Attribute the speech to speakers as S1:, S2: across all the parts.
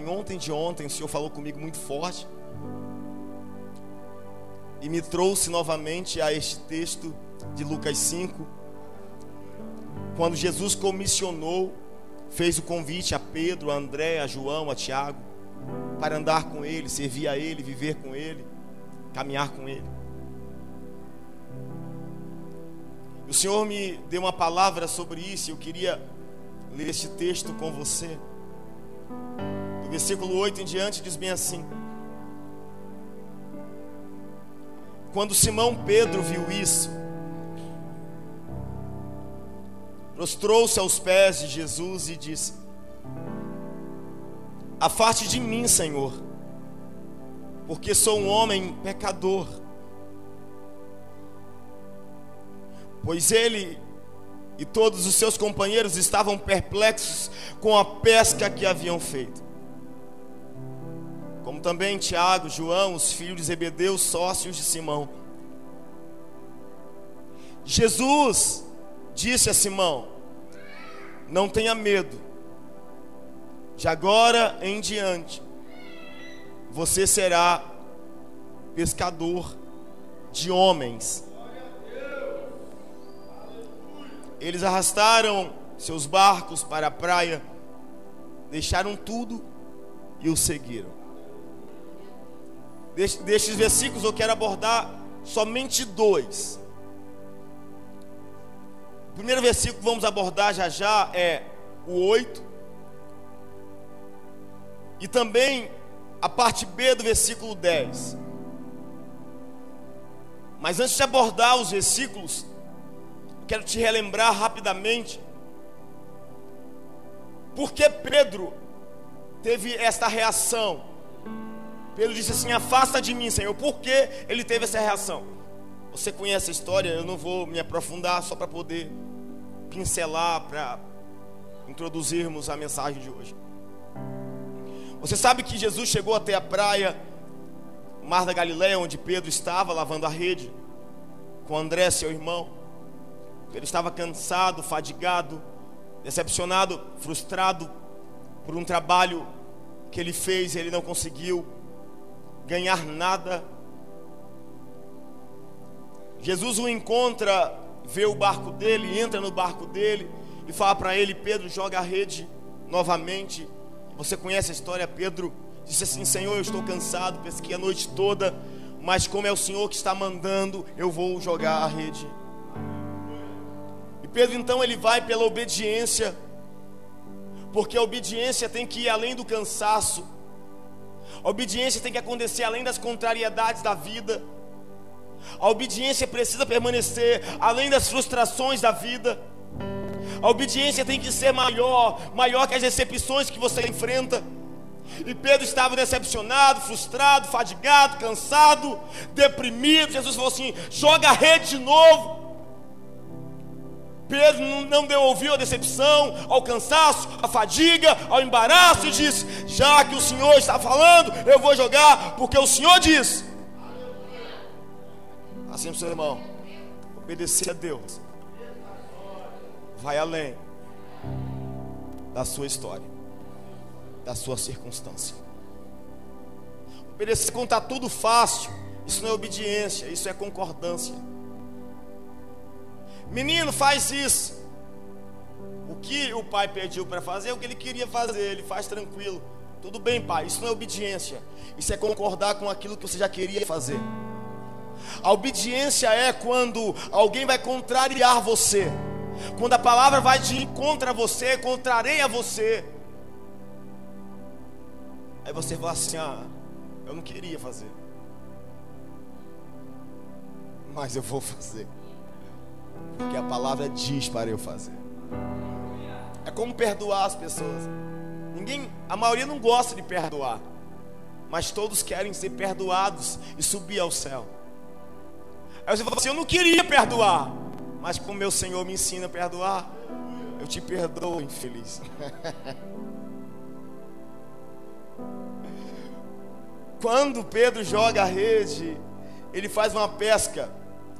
S1: ontem de ontem, o Senhor falou comigo muito forte e me trouxe novamente a este texto de Lucas 5, quando Jesus comissionou, fez o convite a Pedro, a André, a João, a Tiago, para andar com ele, servir a ele, viver com ele, caminhar com ele. O Senhor me deu uma palavra sobre isso e eu queria ler este texto com você. Do versículo 8 em diante diz bem assim: quando Simão Pedro viu isso, prostrou-se aos pés de Jesus e disse: afaste de mim, Senhor, porque sou um homem pecador. Pois ele e todos os seus companheiros estavam perplexos com a pesca que haviam feito, como também Tiago, João, os filhos de Zebedeu, sócios de Simão. Jesus disse a Simão: não tenha medo, de agora em diante você será pescador de homens. Eles arrastaram seus barcos para a praia, deixaram tudo e o seguiram. Destes versículos eu quero abordar somente dois. O primeiro versículo que vamos abordar já é o 8. E também a parte B do versículo 10. Mas antes de abordar os versículos, quero te relembrar rapidamente por que Pedro teve esta reação. Pedro disse assim: afasta de mim, Senhor. Por que ele teve essa reação? Você conhece a história, eu não vou me aprofundar, só para poder pincelar, para introduzirmos a mensagem de hoje. Você sabe que Jesus chegou até a praia, Mar da Galileia, onde Pedro estava lavando a rede com André, seu irmão. Ele estava cansado, fadigado, decepcionado, frustrado por um trabalho que ele fez e ele não conseguiu ganhar nada. Jesus o encontra, vê o barco dele, entra no barco dele e fala para ele: Pedro, joga a rede novamente. Você conhece a história. Pedro disse assim: Senhor, eu estou cansado, pesquei a noite toda, mas como é o Senhor que está mandando, eu vou jogar a rede. Pedro então ele vai pela obediência, porque a obediência tem que ir além do cansaço, a obediência tem que acontecer além das contrariedades da vida, a obediência precisa permanecer além das frustrações da vida, a obediência tem que ser maior que as decepções que você enfrenta. E Pedro estava decepcionado, frustrado, fadigado, cansado, deprimido. Jesus falou assim: joga a rede de novo. Pedro não deu ouvido à decepção, ao cansaço, à fadiga, ao embaraço, e disse: já que o Senhor está falando, eu vou jogar, porque o Senhor diz. Assim para o seu irmão: obedecer a Deus vai além da sua história, da sua circunstância. Obedecer quando está tudo fácil, isso não é obediência, isso é concordância. Menino, faz isso. O que o pai pediu para fazer é o que ele queria fazer, ele faz tranquilo. Tudo bem, pai, isso não é obediência, isso é concordar com aquilo que você já queria fazer. A obediência é quando alguém vai contrariar você, quando a palavra vai de contra você, contraria você. Aí você fala assim: eu não queria fazer, mas eu vou fazer, porque a palavra diz para eu fazer. É como perdoar as pessoas. A maioria não gosta de perdoar, mas todos querem ser perdoados e subir ao céu. Aí você fala assim: eu não queria perdoar, mas como meu Senhor me ensina a perdoar, eu te perdoo, infeliz. Quando Pedro joga a rede, ele faz uma pesca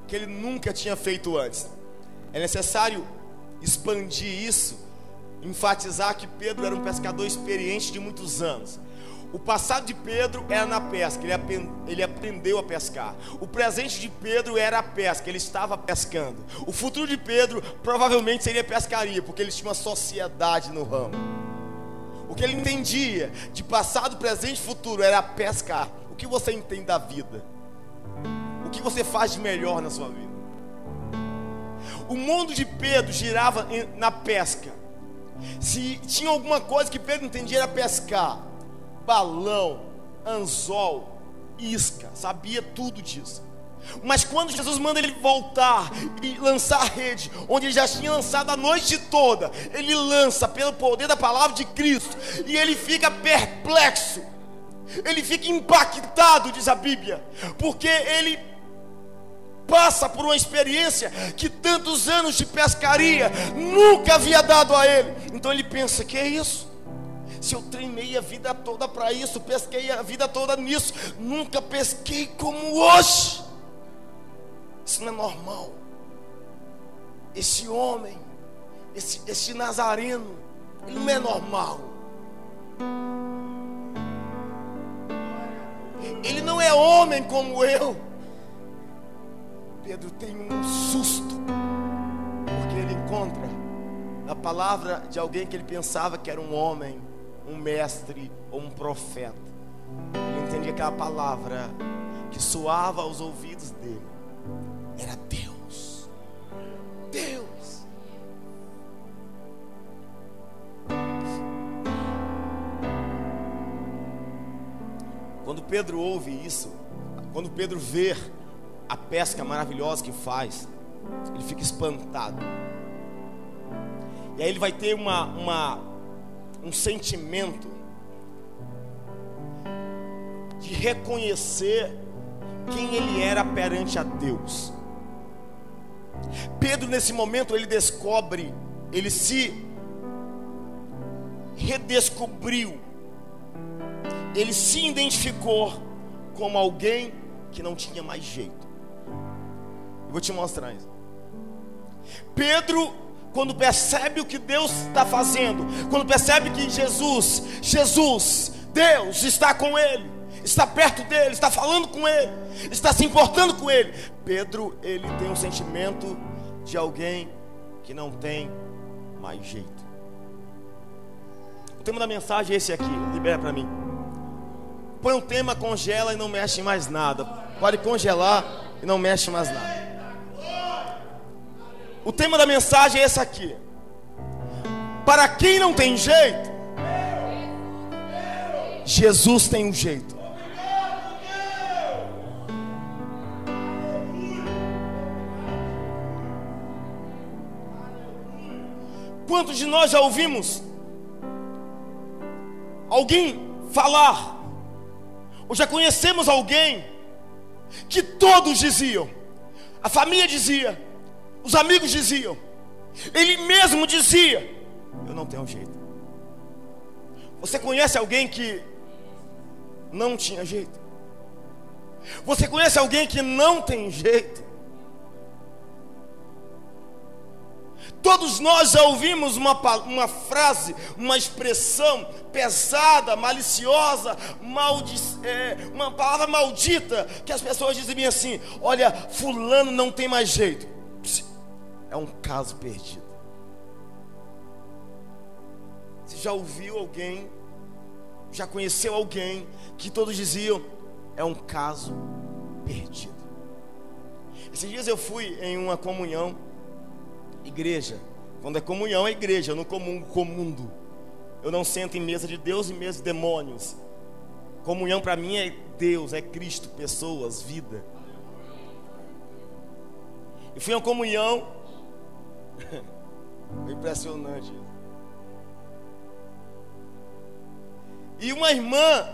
S1: que ele nunca tinha feito antes. É necessário expandir isso enfatizar que Pedro era um pescador experiente de muitos anos. O passado de Pedro era na pesca, ele aprendeu a pescar. O presente de Pedro era a pesca, ele estava pescando. O futuro de Pedro provavelmente seria pescaria, porque ele tinha uma sociedade no ramo. O que ele entendia de passado, presente e futuro era pescar. O que você entende da vida? O que você faz de melhor na sua vida? O mundo de Pedro girava na pesca. Se tinha alguma coisa que Pedro entendia era pescar. Balão, anzol, isca, sabia tudo disso. Mas quando Jesus manda ele voltar e lançar a rede, onde ele já tinha lançado a noite toda, ele lança pelo poder da palavra de Cristo, e ele fica perplexo, ele fica impactado, diz a Bíblia, porque ele passa por uma experiência que tantos anos de pescaria nunca havia dado a ele. Então ele pensa: que é isso? Se eu treinei a vida toda para isso, pesquei a vida toda nisso, nunca pesquei como hoje. Isso não é normal. Esse homem, esse nazareno, ele não é normal. Ele não é homem como eu. Pedro tem um susto, porque ele encontra na palavra de alguém que ele pensava que era um homem, um mestre ou um profeta. Ele entendia que aquela palavra que soava aos ouvidos dele era Deus. Deus. Quando Pedro ouve isso, quando Pedro vê a pesca maravilhosa que faz, ele fica espantado. E aí ele vai ter um sentimento de reconhecer quem ele era perante a Deus. Pedro, nesse momento, ele descobre, ele se redescobriu, ele se identificou como alguém que não tinha mais jeito. Eu vou te mostrar isso. Pedro, quando percebe o que Deus está fazendo, quando percebe que Jesus, Deus está com ele, está perto dele, está falando com ele, está se importando com ele, Pedro, ele tem um sentimento de alguém que não tem mais jeito. O tema da mensagem é esse aqui, libera para mim. Põe um tema, congela e não mexe em mais nada. Pode congelar e não mexe mais nada. O tema da mensagem é esse aqui. Para quem não tem jeito, Jesus tem um jeito. Quantos de nós já ouvimos alguém falar, ou já conhecemos alguém que todos diziam, a família dizia, os amigos diziam, ele mesmo dizia: eu não tenho jeito. Você conhece alguém que não tinha jeito? Você conhece alguém que não tem jeito? Todos nós já ouvimos uma frase, uma expressão pesada, maliciosa, uma palavra maldita, que as pessoas dizem assim: olha, fulano não tem mais jeito. É um caso perdido. Você já ouviu alguém, já conheceu alguém que todos diziam: é um caso perdido. Esses dias eu fui em uma comunhão, igreja. Quando é comunhão é igreja, eu não comungo com o mundo. Eu não sento em mesa de Deus e mesa de demônios. Comunhão para mim é Deus, é Cristo, pessoas, vida. E fui a uma comunhão. Foi impressionante. E uma irmã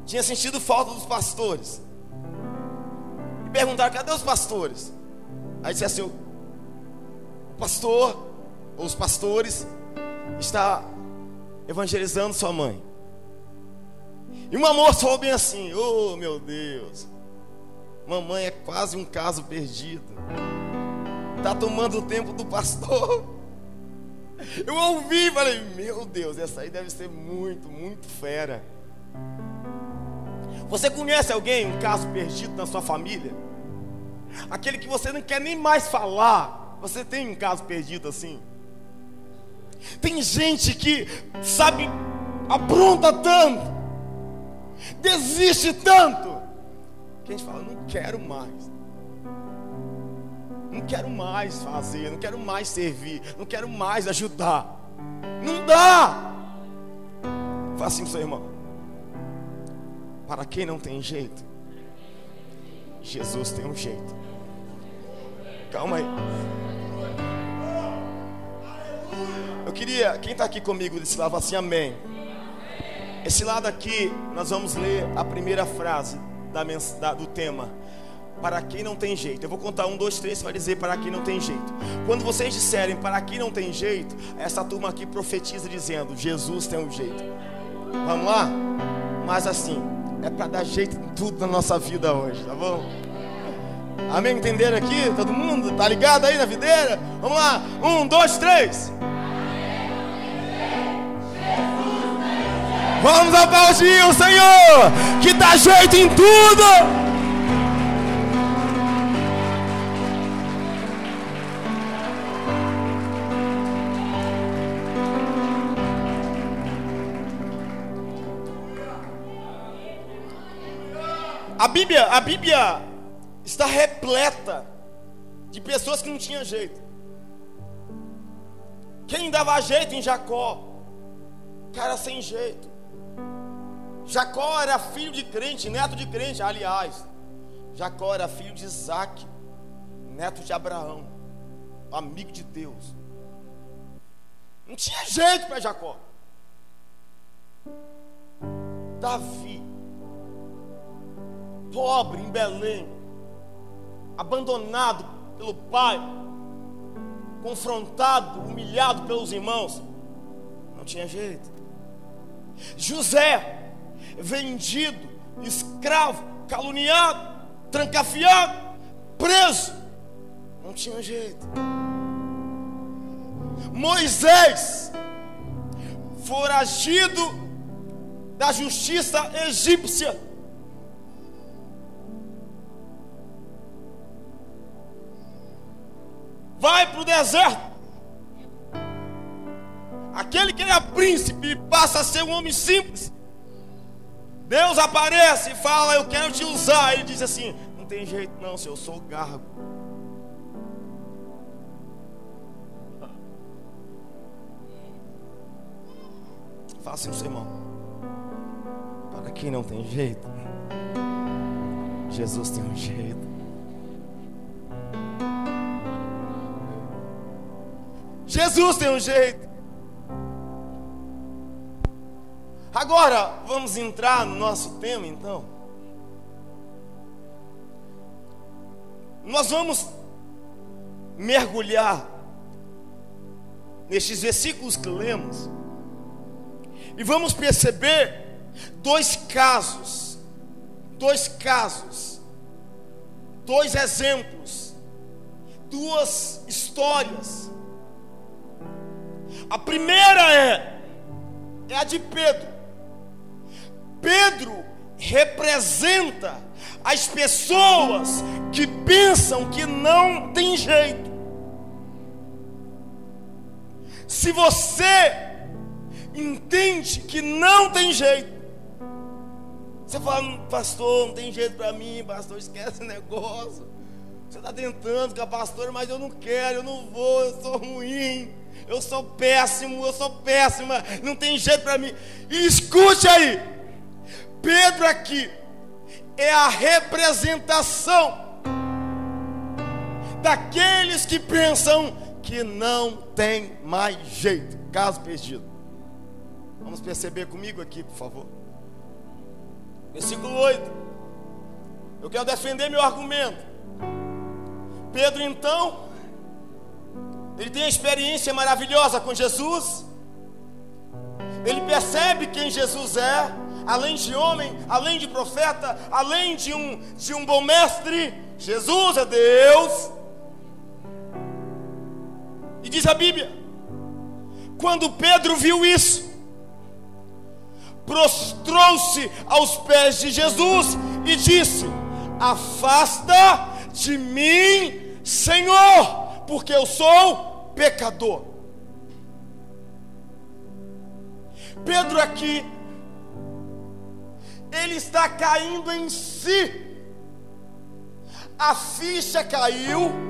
S1: tinha sentido falta dos pastores. E perguntaram: cadê os pastores? Aí disse assim: o pastor, ou os pastores, está evangelizando sua mãe. E uma moça falou bem assim: oh meu Deus, mamãe é quase um caso perdido. Está tomando o tempo do pastor. Eu ouvi e falei, meu Deus, essa aí deve ser muito, muito fera. Você conhece alguém, um caso perdido na sua família? Aquele que você não quer nem mais falar. Você tem um caso perdido assim? Tem gente que, sabe, apronta tanto, desiste tanto, que a gente fala, não quero mais. Não quero mais fazer, não quero mais servir, não quero mais ajudar. Não dá. Fala assim pro seu irmão: para quem não tem jeito, Jesus tem um jeito. Calma aí. Eu queria, quem está aqui comigo desse lado, assim, amém. Esse lado aqui, nós vamos ler a primeira frase do tema. Para quem não tem jeito. Eu vou contar 1, 2, 3, você vai dizer para quem não tem jeito. Quando vocês disserem para quem não tem jeito, essa turma aqui profetiza dizendo, Jesus tem um jeito. Vamos lá? Mas assim, é para dar jeito em tudo na nossa vida hoje, tá bom? Amém? Entenderam aqui? Todo mundo? Tá ligado aí na videira? Vamos lá? 1, 2, 3. Vamos aplaudir o Senhor, que dá jeito em tudo. A Bíblia está repleta de pessoas que não tinham jeito. Quem dava jeito em Jacó? Cara sem jeito. Jacó era filho de crente, neto de crente. Aliás, Jacó era filho de Isaac, neto de Abraão, amigo de Deus. Não tinha jeito para Jacó. Davi, pobre em Belém, abandonado pelo pai, confrontado, humilhado pelos irmãos, não tinha jeito. José, vendido, escravo, caluniado, trancafiado, preso, não tinha jeito. Moisés, foragido da justiça egípcia, vai para o deserto. Aquele que era príncipe passa a ser um homem simples. Deus aparece e fala, eu quero te usar. Ele diz assim, não tem jeito não, senhor, eu sou o gargo. Fala assim, seu irmão, para quem não tem jeito, Jesus tem um jeito. Jesus tem um jeito. Agora, vamos entrar no nosso tema então. Nós vamos mergulhar nestes versículos que lemos e vamos perceber dois exemplos, duas histórias. A primeira é a de Pedro. Pedro representa as pessoas que pensam que não tem jeito. Se você entende que não tem jeito, você fala, pastor, não tem jeito para mim, pastor, esquece esse negócio. Você está tentando com a pastora, mas eu não quero, eu não vou, eu sou ruim, eu sou péssimo, eu sou péssima, não tem jeito para mim. E escute aí, Pedro aqui é a representação daqueles que pensam que não tem mais jeito. Caso perdido. Vamos perceber comigo aqui, por favor. Versículo 8. Eu quero defender meu argumento. Pedro então, ele tem a experiência maravilhosa com Jesus. Ele percebe quem Jesus é, além de homem, além de profeta, além de um bom mestre. Jesus é Deus. E diz a Bíblia, quando Pedro viu isso, prostrou-se aos pés de Jesus e disse: afasta de mim, Senhor, porque eu sou pecador. Pedro aqui, ele está caindo em si. A ficha caiu.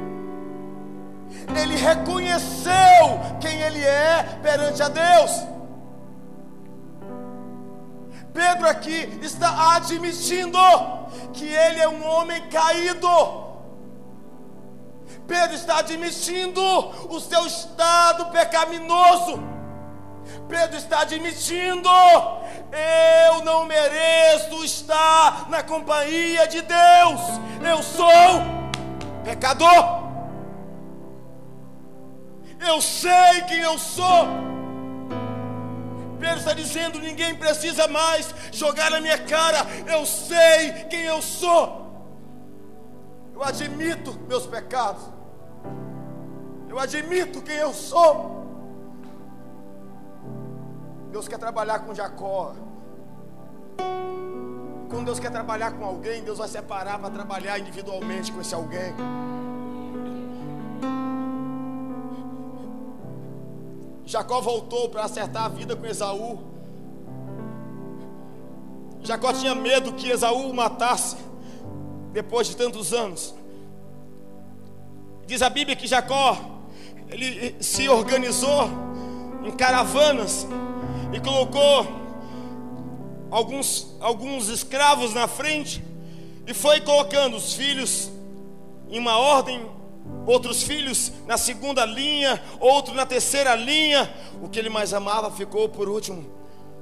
S1: Ele reconheceu quem ele é perante a Deus. Pedro aqui está admitindo que ele é um homem caído. Pedro está admitindo o seu estado pecaminoso. Pedro está admitindo: eu não mereço estar na companhia de Deus. Eu sou pecador. Eu sei quem eu sou. Pedro está dizendo: ninguém precisa mais jogar na minha cara. Eu sei quem eu sou. Eu admito meus pecados. Eu admito quem eu sou. Deus quer trabalhar com Jacó. Quando Deus quer trabalhar com alguém, Deus vai separar para trabalhar individualmente com esse alguém. Jacó voltou para acertar a vida com Esaú. Jacó tinha medo que Esaú o matasse depois de tantos anos. Diz a Bíblia que Jacó, ele se organizou em caravanas e colocou alguns escravos na frente e foi colocando os filhos em uma ordem, outros filhos na segunda linha, outro na terceira linha. O que ele mais amava ficou por último,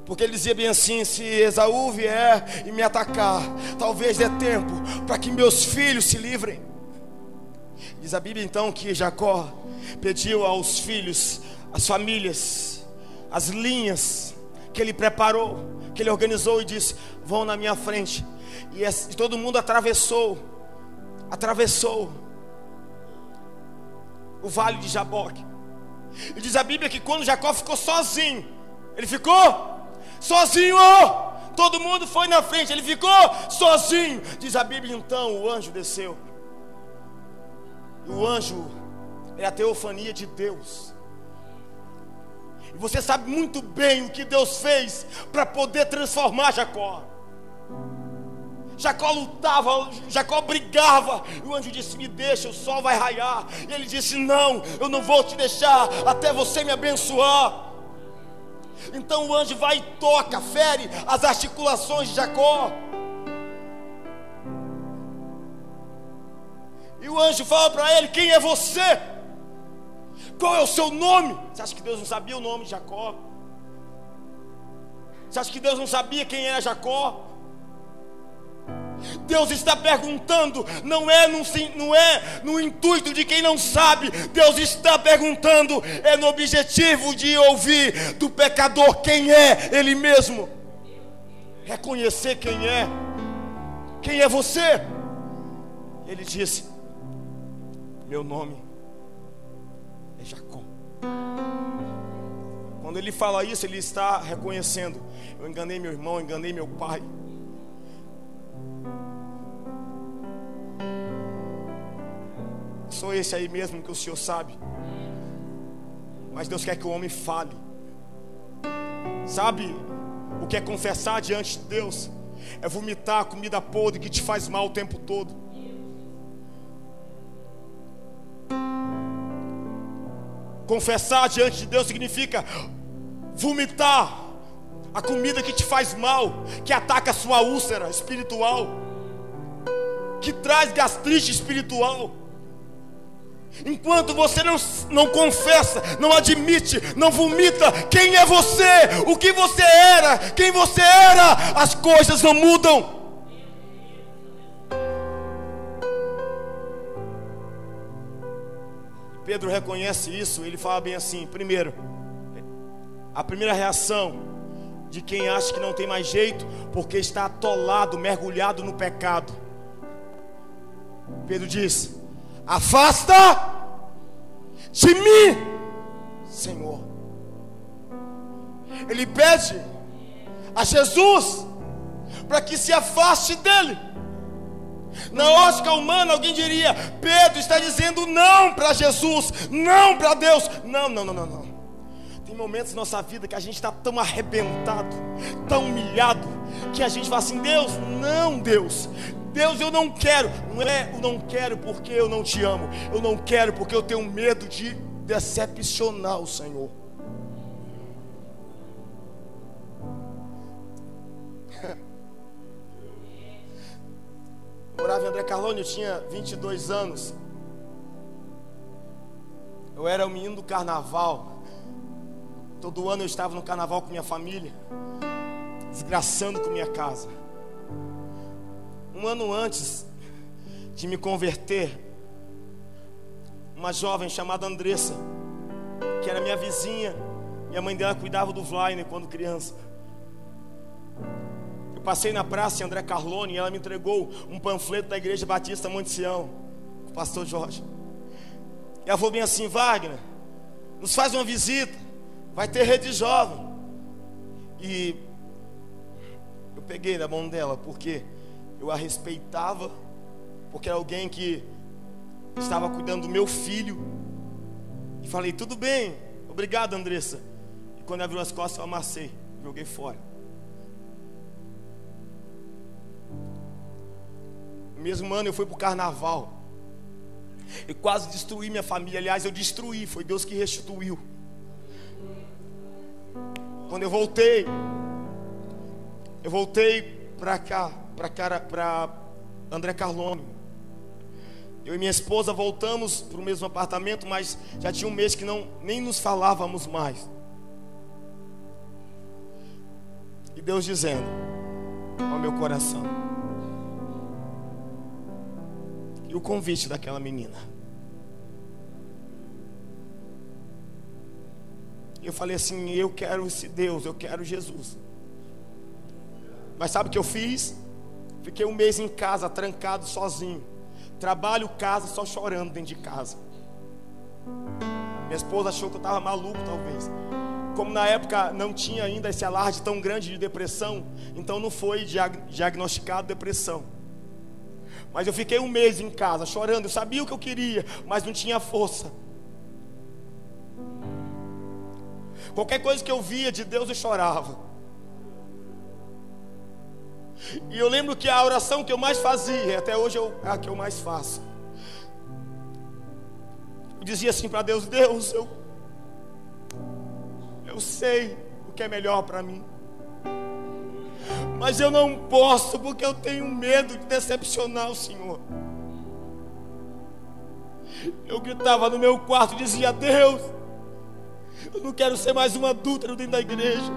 S1: porque ele dizia bem assim: se Esaú vier e me atacar, talvez dê tempo para que meus filhos se livrem. Diz a Bíblia então que Jacó pediu aos filhos, às famílias, as linhas que ele preparou, que ele organizou, e disse: vão na minha frente. E todo mundo atravessou o vale de Jaboque. E diz a Bíblia que quando Jacó ficou sozinho, ele ficou sozinho. Todo mundo foi na frente, ele ficou sozinho. Diz a Bíblia então, o anjo desceu. E o anjo é a teofania de Deus. E você sabe muito bem o que Deus fez para poder transformar Jacó. Jacó lutava, Jacó brigava, e o anjo disse: me deixa, o sol vai raiar. E ele disse: não, eu não vou te deixar até você me abençoar. Então o anjo vai e toca, fere as articulações de Jacó. E o anjo fala para ele: quem é você? Qual é o seu nome? Você acha que Deus não sabia o nome de Jacó? Você acha que Deus não sabia quem era Jacó? Deus está perguntando, não é no intuito de quem não sabe. Deus está perguntando, é no objetivo de ouvir do pecador quem é ele mesmo, reconhecer quem é. Quem é você? Ele disse: meu nome é Jacó. Quando ele fala isso, ele está reconhecendo: eu enganei meu irmão, enganei meu pai. Sou esse aí mesmo que o Senhor sabe. Mas Deus quer que o homem fale. Sabe o que é confessar diante de Deus? É vomitar a comida podre que te faz mal o tempo todo. Confessar diante de Deus significa vomitar a comida que te faz mal, que ataca a sua úlcera espiritual, que traz gastrite espiritual. Enquanto você não confessa, não admite, não vomita quem é você, o que você era, quem você era, as coisas não mudam. Pedro reconhece isso. Ele fala bem assim: primeiro, a primeira reação de quem acha que não tem mais jeito, porque está atolado, mergulhado no pecado. Pedro diz: afasta de mim, Senhor. Ele pede a Jesus para que se afaste dele. Na ótica humana, alguém diria: Pedro está dizendo não para Jesus, não para Deus. Não. Tem momentos na nossa vida que a gente está tão arrebentado, tão humilhado, que a gente fala assim: Deus, não, Deus, eu não quero. Não é eu não quero porque eu não te amo, eu não quero porque eu tenho medo de decepcionar o Senhor. Eu morava em André Carlone, eu tinha 22 anos. Eu era o menino do carnaval. Todo ano eu estava no carnaval com minha família, desgraçando com minha casa. Um ano antes de me converter, uma jovem chamada Andressa, que era minha vizinha, e a mãe dela cuidava do Vlainer quando criança. Eu passei na praça em André Carlone e ela me entregou um panfleto da Igreja Batista Monte Sião, o pastor Jorge. E ela falou bem assim: Wagner, nos faz uma visita, vai ter rede jovem. E eu peguei na mão dela porque eu a respeitava, porque era alguém que estava cuidando do meu filho. E falei: tudo bem, obrigado, Andressa. E quando ela virou as costas, eu amassei, joguei fora. No mesmo ano eu fui para o carnaval e quase destruí minha família. Aliás, eu destruí, foi Deus que restituiu. Quando eu voltei para cá, para André Carlone. Eu e minha esposa voltamos para o mesmo apartamento, mas já tinha um mês que nem nos falávamos mais. E Deus dizendo ao meu coração, e o convite daquela menina. Eu falei assim: eu quero esse Deus, eu quero Jesus. Mas sabe o que eu fiz? Fiquei um mês em casa, trancado, sozinho. Trabalho, casa, só chorando dentro de casa. Minha esposa achou que eu estava maluco, talvez. Como na época não tinha ainda esse alarde tão grande de depressão, então não foi diagnosticado depressão. Mas eu fiquei um mês em casa, chorando. Eu sabia o que eu queria, mas não tinha força. Qualquer coisa que eu via de Deus, eu chorava. E eu lembro que a oração que eu mais fazia, até hoje é a que eu mais faço. Eu dizia assim para Deus: Deus, eu sei o que é melhor para mim, mas eu não posso, porque eu tenho medo de decepcionar o Senhor. Eu gritava no meu quarto e dizia: Deus, eu não quero ser mais um adúltero dentro da igreja.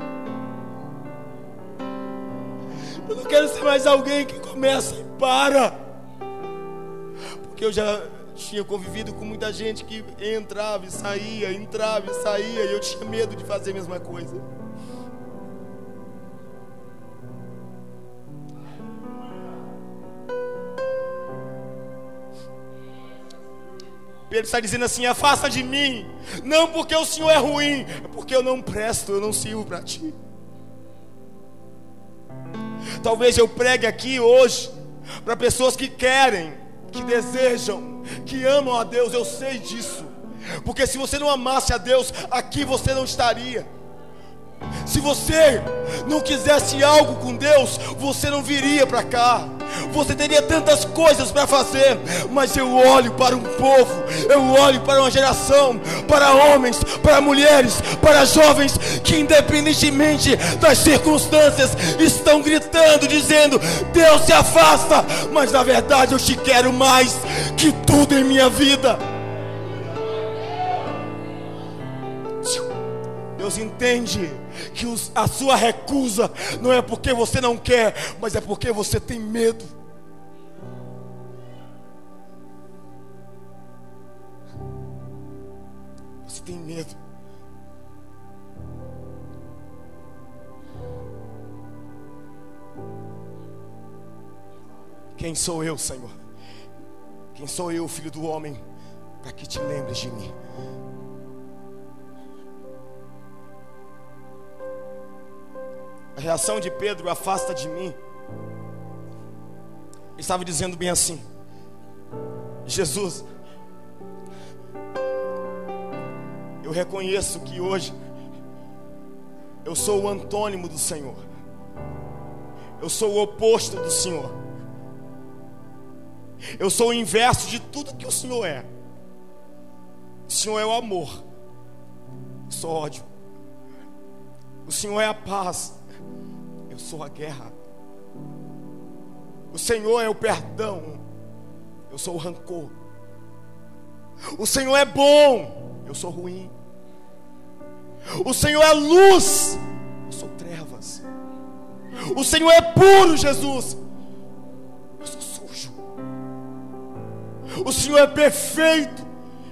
S1: Eu não quero ser mais alguém que começa e para. Porque eu já tinha convivido com muita gente que entrava e saía, e eu tinha medo de fazer a mesma coisa. Pedro está dizendo assim: afasta de mim, não porque o Senhor é ruim, é porque eu não presto, eu não sirvo para ti. Talvez eu pregue aqui hoje para pessoas que querem, que desejam, que amam a Deus. Eu sei disso, porque se você não amasse a Deus, aqui você não estaria. Se você não quisesse algo com Deus, você não viria para cá. Você teria tantas coisas para fazer. Mas eu olho para um povo, eu olho para uma geração, para homens, para mulheres, para jovens, que independentemente das circunstâncias, estão gritando, dizendo: Deus, se afasta. Mas na verdade eu te quero mais que tudo em minha vida. Deus entende que a sua recusa não é porque você não quer, mas é porque você tem medo. Você tem medo. Quem sou eu, Senhor? Quem sou eu, filho do homem, para que te lembres de mim? A reação de Pedro: afasta de mim. Ele estava dizendo bem assim: Jesus, eu reconheço que hoje eu sou o antônimo do Senhor. Eu sou o oposto do Senhor. Eu sou o inverso de tudo que o Senhor é. O Senhor é o amor, eu sou ódio. O Senhor é a paz, eu sou a guerra. O Senhor é o perdão, eu sou o rancor. O Senhor é bom, eu sou ruim. O Senhor é luz, eu sou trevas. O Senhor é puro, Jesus, eu sou sujo. O Senhor é perfeito,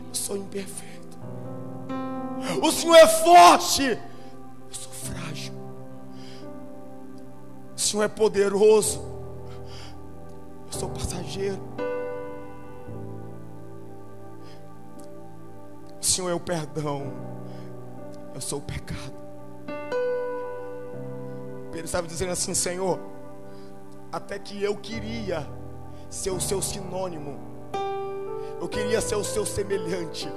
S1: eu sou imperfeito. O Senhor é forte, eu sou frágil. O Senhor é poderoso, eu sou passageiro. O Senhor é o perdão, eu sou o pecado. Pedro estava dizendo assim: Senhor, até que eu queria ser o seu sinônimo, eu queria ser o seu semelhante,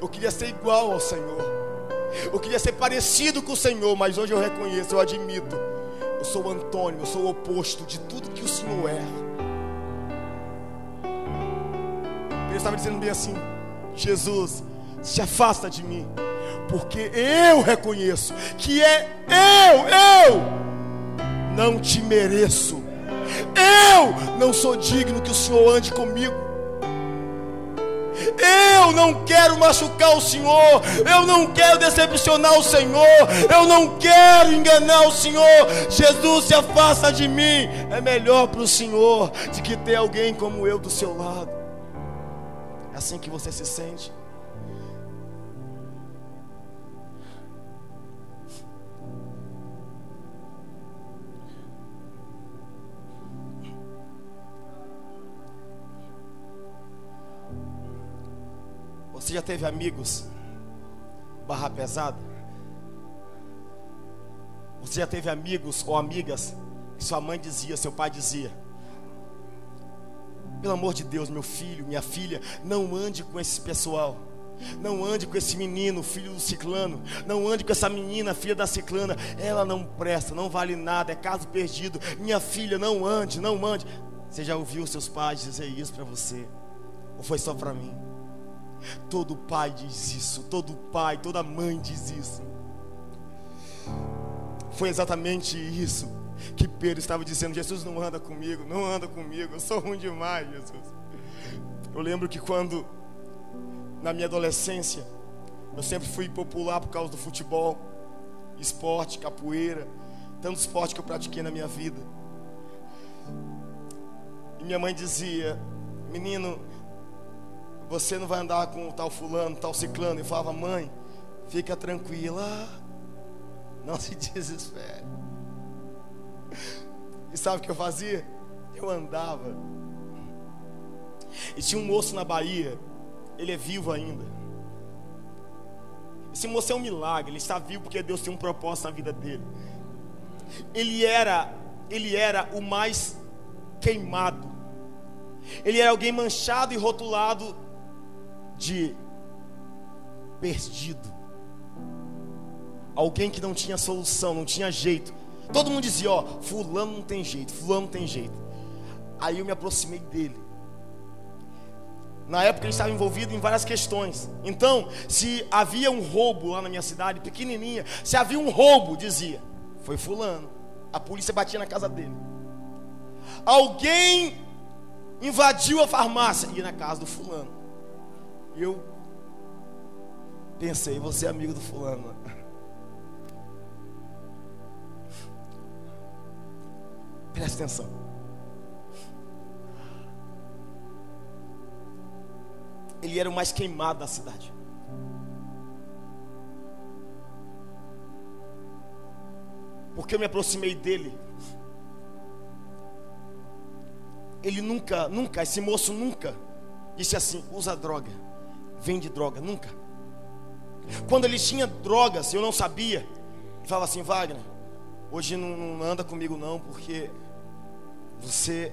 S1: eu queria ser igual ao Senhor, eu queria ser parecido com o Senhor. Mas hoje eu reconheço, eu admito, eu sou o antônimo, eu sou o oposto de tudo que o Senhor é. Ele estava dizendo bem assim: Jesus, se afasta de mim, porque eu reconheço que eu não te mereço. Eu não sou digno que o Senhor ande comigo. Eu não quero machucar o Senhor, eu não quero decepcionar o Senhor, eu não quero enganar o Senhor. Jesus, se afasta de mim. É melhor para o Senhor de que ter alguém como eu do seu lado. É assim que você se sente? Você já teve amigos barra pesada? Você já teve amigos ou amigas que sua mãe dizia, seu pai dizia: pelo amor de Deus, meu filho, minha filha, não ande com esse pessoal, não ande com esse menino, filho do ciclano, não ande com essa menina, filha da ciclana, ela não presta, não vale nada, é caso perdido. Minha filha, não ande, não ande. Você já ouviu seus pais dizer isso para você? Ou foi só para mim? Todo pai diz isso, todo pai, toda mãe diz isso. Foi exatamente isso que Pedro estava dizendo: Jesus, não anda comigo, não anda comigo, eu sou ruim demais, Jesus. Eu lembro que quando, na minha adolescência, eu sempre fui popular por causa do futebol, esporte, capoeira, tanto esporte que eu pratiquei na minha vida. E minha mãe dizia: menino, você não vai andar com o tal fulano, tal ciclano. Eu falava: mãe, fica tranquila, não se desespere. E sabe o que eu fazia? Eu andava. E tinha um moço na Bahia, ele é vivo ainda. Esse moço é um milagre, ele está vivo porque Deus tem um propósito na vida dele. Ele era o mais queimado. Ele era alguém manchado e rotulado de perdido, alguém que não tinha solução, não tinha jeito. Todo mundo dizia: ó, fulano não tem jeito, fulano não tem jeito. Aí eu me aproximei dele. Na época ele estava envolvido em várias questões. Então, se havia um roubo lá na minha cidade, pequenininha, se havia um roubo, dizia: foi fulano. A polícia batia na casa dele. Alguém invadiu a farmácia, ia na casa do fulano. E eu pensei: você é amigo do fulano. Presta atenção. Ele era o mais queimado da cidade. Porque eu me aproximei dele. Ele nunca, esse moço nunca disse assim: usa droga, vende droga, nunca. Quando ele tinha drogas, eu não sabia. Ele falava assim: Wagner, hoje não anda comigo não, porque você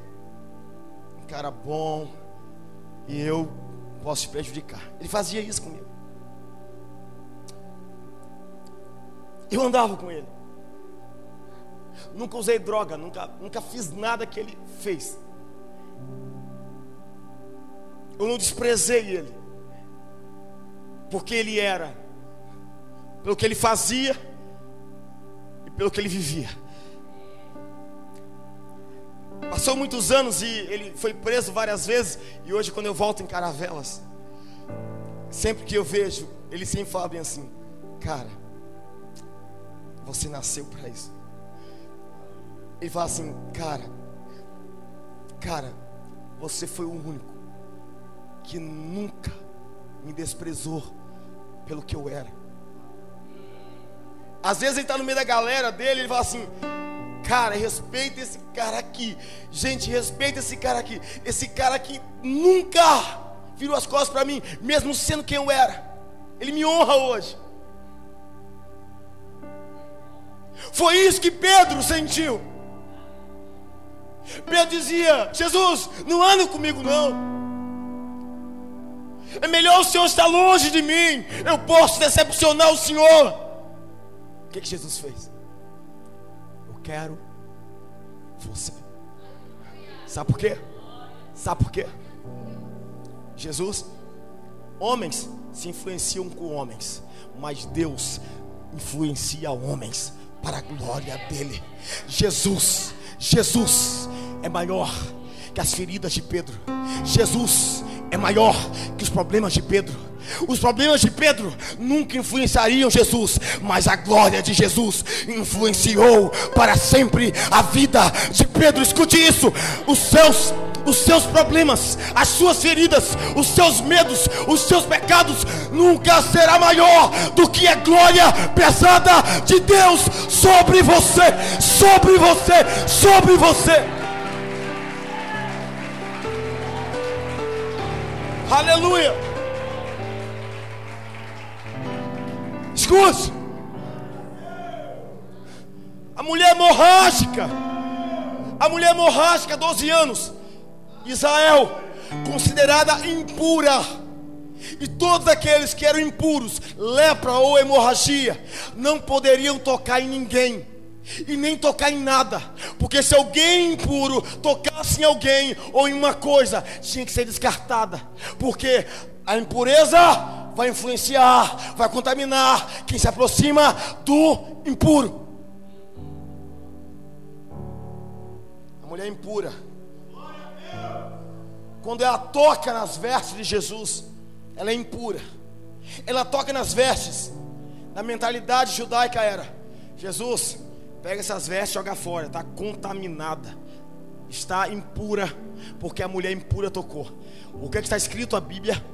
S1: é um cara bom e eu posso te prejudicar. Ele fazia isso comigo. Eu andava com ele. Nunca usei droga, nunca fiz nada que ele fez. Eu não desprezei ele, porque ele era, pelo que ele fazia e pelo que ele vivia. Passou muitos anos e ele foi preso várias vezes. E hoje, quando eu volto em Caravelas, sempre que eu vejo, ele sempre fala bem assim: cara, você nasceu para isso. Ele fala assim: cara, você foi o único que nunca me desprezou pelo que eu era. Às vezes ele está no meio da galera dele, ele fala assim: cara, respeita esse cara aqui. Gente, respeita esse cara aqui. Esse cara aqui nunca virou as costas para mim, mesmo sendo quem eu era. Ele me honra hoje. Foi isso que Pedro sentiu. Pedro dizia: Jesus, não anda comigo não. É melhor o Senhor estar longe de mim. Eu posso decepcionar o Senhor. O que Jesus fez? Eu quero você. Sabe por quê? Sabe por quê? Jesus, homens se influenciam com homens, mas Deus influencia homens para a glória dele. Jesus é maior que as feridas de Pedro. Jesus é maior que os problemas de Pedro. Os problemas de Pedro nunca influenciariam Jesus, mas a glória de Jesus influenciou para sempre a vida de Pedro. Escute isso: os seus problemas, as suas feridas, os seus medos, os seus pecados nunca será maior do que a glória pesada de Deus sobre você, sobre você, sobre você. Aleluia. Escute, a mulher hemorrágica, 12 anos, Israel, considerada impura, e todos aqueles que eram impuros, lepra ou hemorragia, não poderiam tocar em ninguém, e nem tocar em nada, porque se alguém impuro tocasse em alguém ou em uma coisa, tinha que ser descartada, porque a impureza vai influenciar, vai contaminar quem se aproxima do impuro. A mulher impura, quando ela toca nas vestes de Jesus, ela é impura. Ela toca nas vestes. Na mentalidade judaica era: Jesus, pega essas vestes e joga fora, está contaminada, está impura, porque a mulher impura tocou. O que está escrito na Bíblia?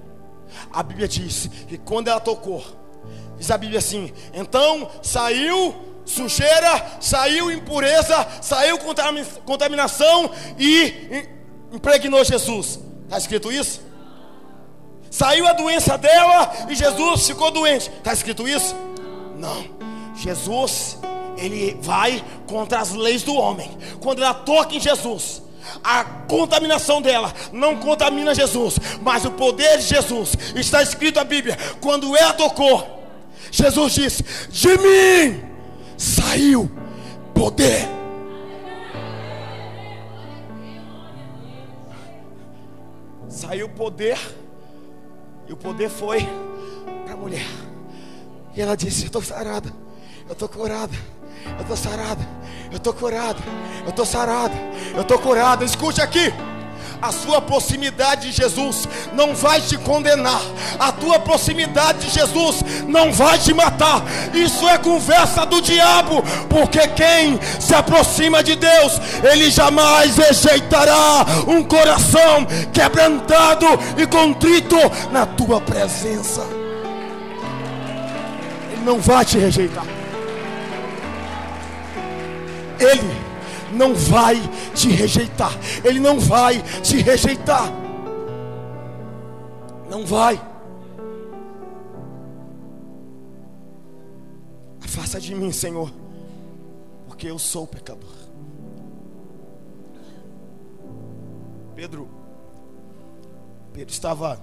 S1: A Bíblia diz que quando ela tocou, diz a Bíblia assim: então saiu sujeira, saiu impureza, saiu contaminação e impregnou Jesus. Está escrito isso? Saiu a doença dela e Jesus ficou doente. Está escrito isso? Não. Jesus, ele vai contra as leis do homem. Quando ela toca em Jesus, a contaminação dela não contamina Jesus, mas o poder de Jesus. Está escrito na Bíblia: quando ela tocou, Jesus disse: de mim saiu poder. Saiu poder, e o poder foi para a mulher. E ela disse: eu estou sarada, eu estou curada, eu estou sarada, eu estou curada, eu estou sarada, eu estou curada. Escute aqui: a sua proximidade de Jesus não vai te condenar, a tua proximidade de Jesus não vai te matar. Isso é conversa do diabo, porque quem se aproxima de Deus, ele jamais rejeitará um coração quebrantado e contrito na tua presença. Ele não vai te rejeitar. Ele não vai te rejeitar. Ele não vai te rejeitar. Não vai. Afasta de mim, Senhor, porque porque eu sou pecador. Pedro estava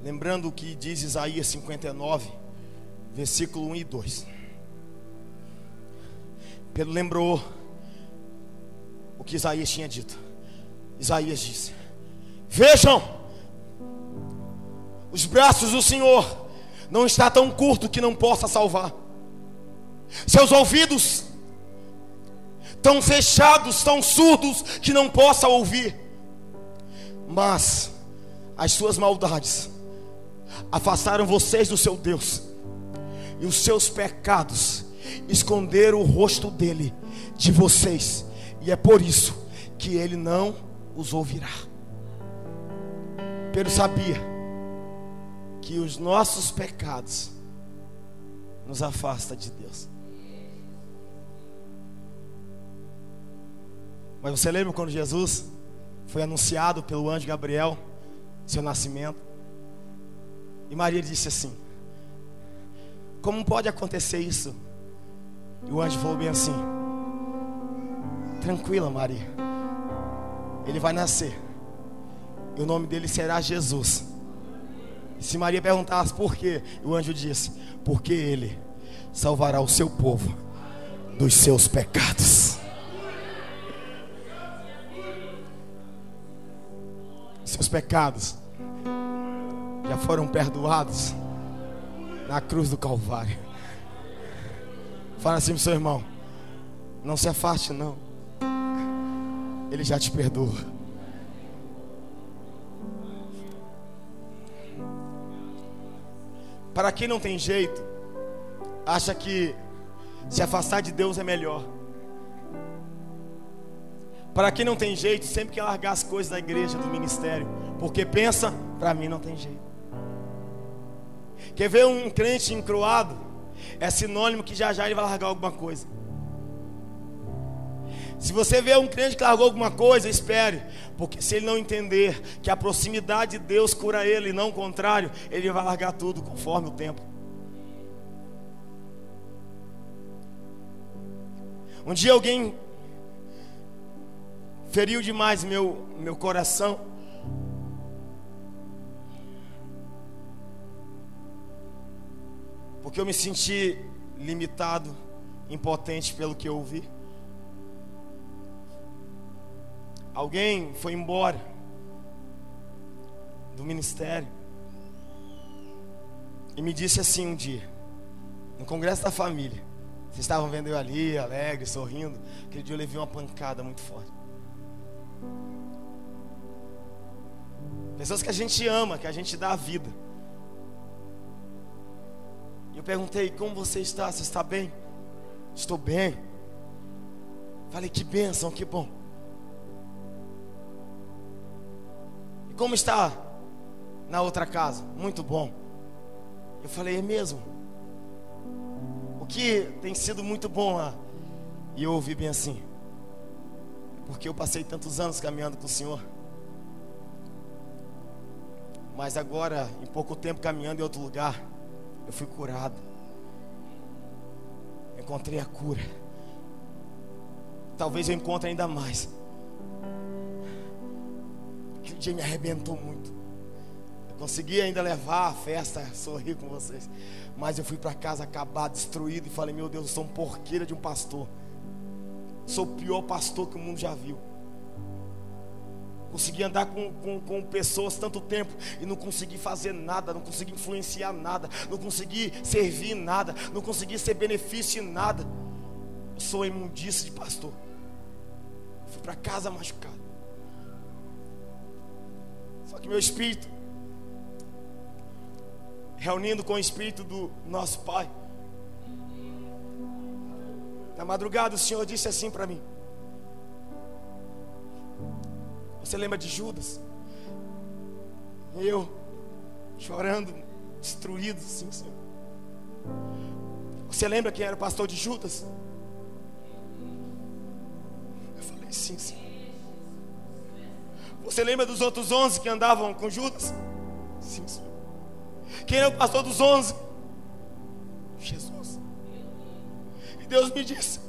S1: lembrando o que diz Isaías 59, versículo 1 e 2. Pedro lembrou o que Isaías tinha dito. Isaías disse: vejam, os braços do Senhor não está tão curto que não possa salvar, seus ouvidos tão fechados, tão surdos que não possa ouvir, mas as suas maldades afastaram vocês do seu Deus, e os seus pecados esconderam o rosto dele de vocês, e é por isso que ele não os ouvirá. Pedro sabia que os nossos pecados nos afastam de Deus. Mas você lembra quando Jesus foi anunciado pelo anjo Gabriel seu nascimento? E Maria disse assim: como pode acontecer isso? E o anjo falou bem assim: tranquila, Maria, ele vai nascer, e o nome dele será Jesus. E se Maria perguntasse por quê, o anjo disse: porque ele salvará o seu povo dos seus pecados. Seus pecados já foram perdoados na cruz do Calvário. Fala assim pro seu irmão: não se afaste não, ele já te perdoa. Para quem não tem jeito, acha que se afastar de Deus é melhor. Para quem não tem jeito, sempre quer largar as coisas da igreja, do ministério, porque pensa: para mim não tem jeito. Quer ver um crente encruado? É sinônimo que já já ele vai largar alguma coisa. Se você vê um crente que largou alguma coisa, espere, porque se ele não entender que a proximidade de Deus cura ele e não o contrário, ele vai largar tudo conforme o tempo. Um dia alguém feriu demais meu coração. Porque eu me senti limitado, impotente pelo que eu ouvi. Alguém foi embora do ministério e me disse assim um dia, no congresso da família. Vocês estavam vendo eu ali, alegre, sorrindo. Aquele dia eu levei uma pancada muito forte. Pessoas que a gente ama, que a gente dá a vida. E eu perguntei: como você está? Você está bem? Estou bem. Falei: que bênção, que bom. E como está na outra casa? Muito bom. Eu falei: é mesmo? O que tem sido muito bom lá? E eu ouvi bem assim: porque eu passei tantos anos caminhando com o Senhor, mas agora, em pouco tempo caminhando em outro lugar, eu fui curado. Encontrei a cura. Talvez eu encontre ainda mais. Aquele dia me arrebentou muito. Eu consegui ainda levar a festa, sorrir com vocês, mas eu fui para casa acabado, destruído, e falei: meu Deus, eu sou um porqueira de um pastor. Sou o pior pastor que o mundo já viu. Consegui andar com pessoas tanto tempo e não consegui fazer nada, não consegui influenciar nada, não consegui servir em nada, não consegui ser benefício em nada. Eu sou imundícia de pastor. Fui para casa machucado. Só que meu espírito, reunindo com o espírito do nosso Pai, na madrugada o Senhor disse assim para mim: você lembra de Judas? E eu, chorando, destruído, sim, Senhor. Você lembra quem era o pastor de Judas? Eu falei: sim, Senhor. Você lembra dos outros 11 que andavam com Judas? Sim, Senhor. Quem era o pastor dos 11? Jesus. E Deus me disse: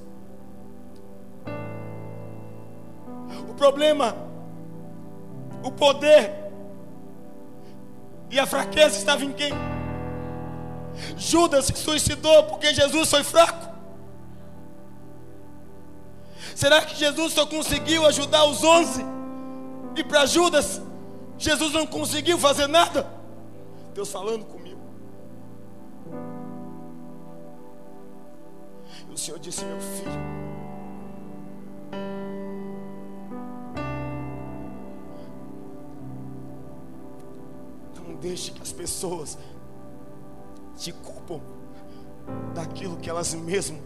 S1: O problema, o poder e a fraqueza estavam em quem? Judas se suicidou porque Jesus foi fraco. Será que Jesus só conseguiu ajudar os 11? E para Judas, Jesus não conseguiu fazer nada? Deus falando comigo. E o Senhor disse: meu filho, não deixe que as pessoas te culpam daquilo que elas mesmas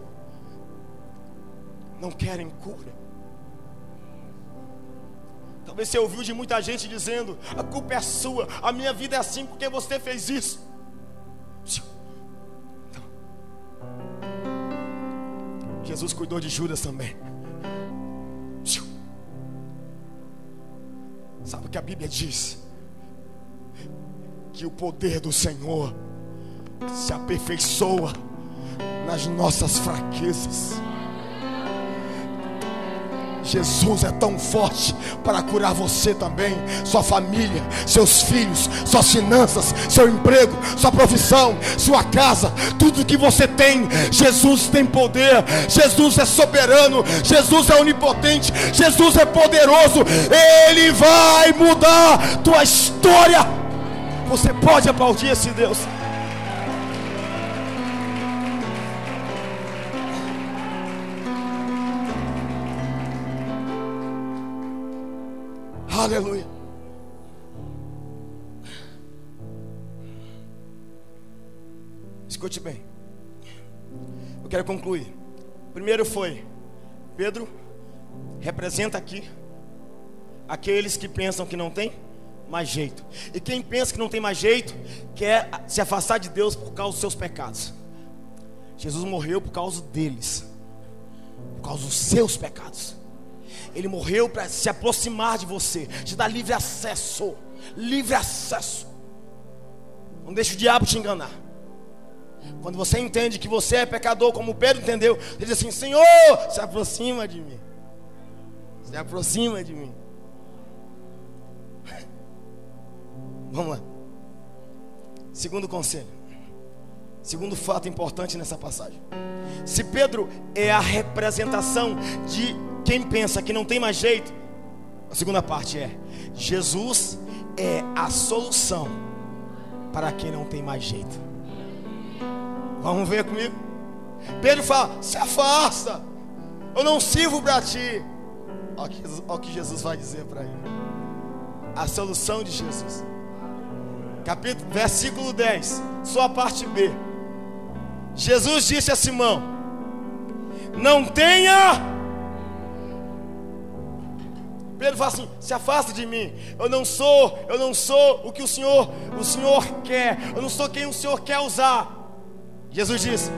S1: não querem cura. Talvez você ouviu de muita gente dizendo: a culpa é sua, a minha vida é assim porque você fez isso. Jesus cuidou de Judas também. Sabe o que a Bíblia diz? Que o poder do Senhor se aperfeiçoa nas nossas fraquezas. Jesus é tão forte para curar você também, sua família, seus filhos, suas finanças, seu emprego, sua profissão, sua casa, tudo que você tem. Jesus tem poder, Jesus é soberano, Jesus é onipotente, Jesus é poderoso. Ele vai mudar tua história. Você pode aplaudir esse Deus? Aleluia. Escute bem. Eu quero concluir. Primeiro foi Pedro representa aqui aqueles que pensam que não tem mais jeito. E quem pensa que não tem mais jeito quer se afastar de Deus por causa dos seus pecados. Jesus morreu por causa deles, por causa dos seus pecados. Ele morreu para se aproximar de você, te dar livre acesso. Livre acesso. Não deixe o diabo te enganar. Quando você entende que você é pecador, como Pedro entendeu, ele diz assim: Senhor, se aproxima de mim. Se aproxima de mim. Vamos lá. Segundo conselho, segundo fato importante nessa passagem. Se Pedro é a representação de quem pensa que não tem mais jeito, a segunda parte é: Jesus é a solução para quem não tem mais jeito. Vamos ver comigo? Pedro fala: se afasta, eu não sirvo para ti. Olha o que Jesus vai dizer para ele. A solução de Jesus. Versículo 10, só a parte B. Jesus disse a Simão: não tenha. Pedro fala assim: se afasta de mim. Eu não sou o que o Senhor quer. Eu não sou quem o Senhor quer usar. Jesus disse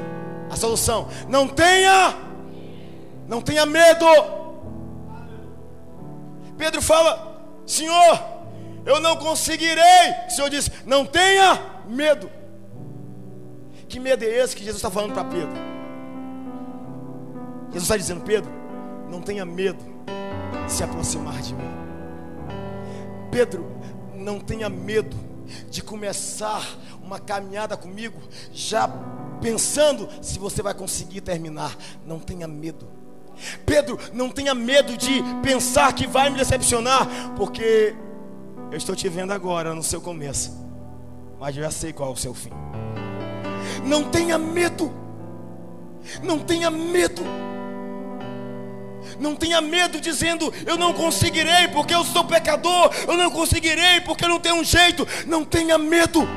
S1: a solução: não tenha medo. Pedro fala: Senhor, eu não conseguirei. O Senhor disse: não tenha medo. Que medo é esse que Jesus está falando para Pedro? Jesus está dizendo: Pedro, não tenha medo de se aproximar de mim. Pedro, não tenha medo de começar uma caminhada comigo, já pensando se você vai conseguir terminar. Não tenha medo. Pedro, não tenha medo de pensar que vai me decepcionar, porque eu estou te vendo agora no seu começo, mas eu já sei qual é o seu fim. Não tenha medo. Não tenha medo. Não tenha medo dizendo: eu não conseguirei porque eu sou pecador, eu não conseguirei porque eu não tenho um jeito. Não tenha medo.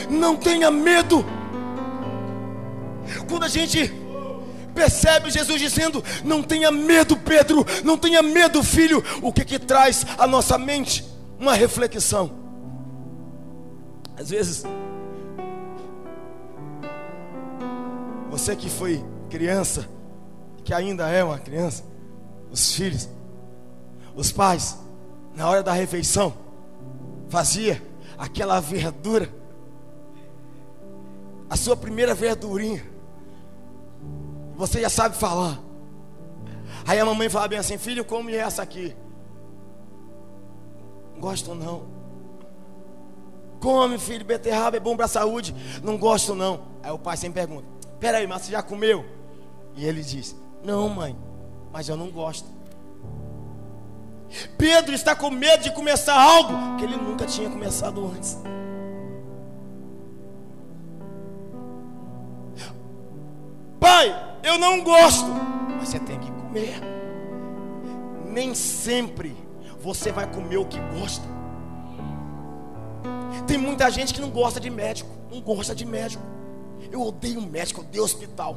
S1: Não tenha medo. Quando a gente percebe Jesus dizendo: não tenha medo, Pedro, não tenha medo, filho, o que traz à nossa mente? Uma reflexão. Às vezes, você que foi criança, que ainda é uma criança, os filhos, os pais, na hora da refeição, fazia aquela verdura, a sua primeira verdurinha, você já sabe falar: Aí a mamãe fala bem assim: filho, come essa aqui. Não gosto não. Come, filho, beterraba é bom para a saúde. Não gosto não. Aí o pai sempre pergunta: peraí, mas você já comeu? E ele diz: não, mãe, mas eu não gosto. Pedro está com medo de começar algo que ele nunca tinha começado antes. Pai, eu não gosto, mas você tem que comer. Nem sempre você vai comer o que gosta. Tem muita gente que não gosta de médico. Não gosta de médico. Eu odeio médico, eu odeio hospital.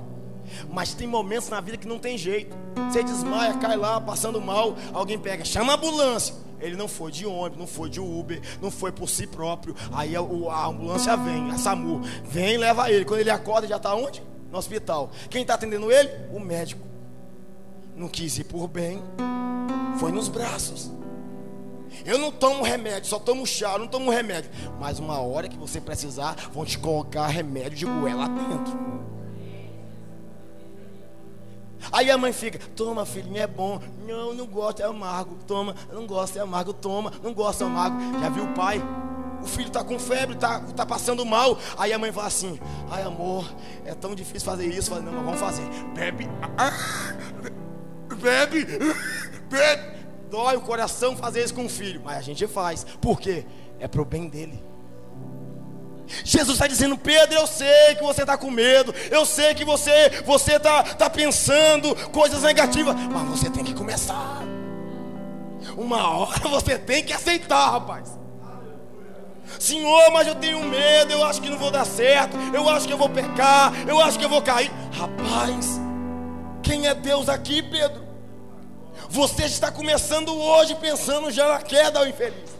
S1: Mas tem momentos na vida que não tem jeito. Você desmaia, cai lá, passando mal. Alguém pega, chama a ambulância. Ele não foi de ônibus, não foi de Uber, não foi por si próprio. Aí a ambulância vem, a SAMU vem e leva ele. Quando ele acorda, já está onde? No hospital. Quem está atendendo ele? O médico. Não quis ir por bem, foi nos braços. Eu não tomo remédio, só tomo chá, eu não tomo remédio. Mas uma hora que você precisar, vão te colocar remédio de goela lá dentro. Aí a mãe fica: toma, filhinho, é bom. Não, não gosto, é amargo. Toma, não gosto, é amargo. Toma, não gosto, é amargo. Já viu o pai? O filho está com febre, tá passando mal. Aí a mãe fala assim: ai, amor, é tão difícil fazer isso. Fala: não, mas vamos fazer. Bebe, bebe, bebe. Dói o coração fazer isso com o filho, mas a gente faz. Por quê? É pro bem dele. Jesus está dizendo: Pedro, eu sei que você está com medo, eu sei que você está pensando coisas negativas, mas você tem que começar. Uma hora você tem que aceitar, rapaz. Senhor, mas eu tenho medo, eu acho que não vou dar certo, eu acho que eu vou pecar, eu acho que eu vou cair. Rapaz, quem é Deus aqui, Pedro? Você está começando hoje pensando já na queda, ao infeliz.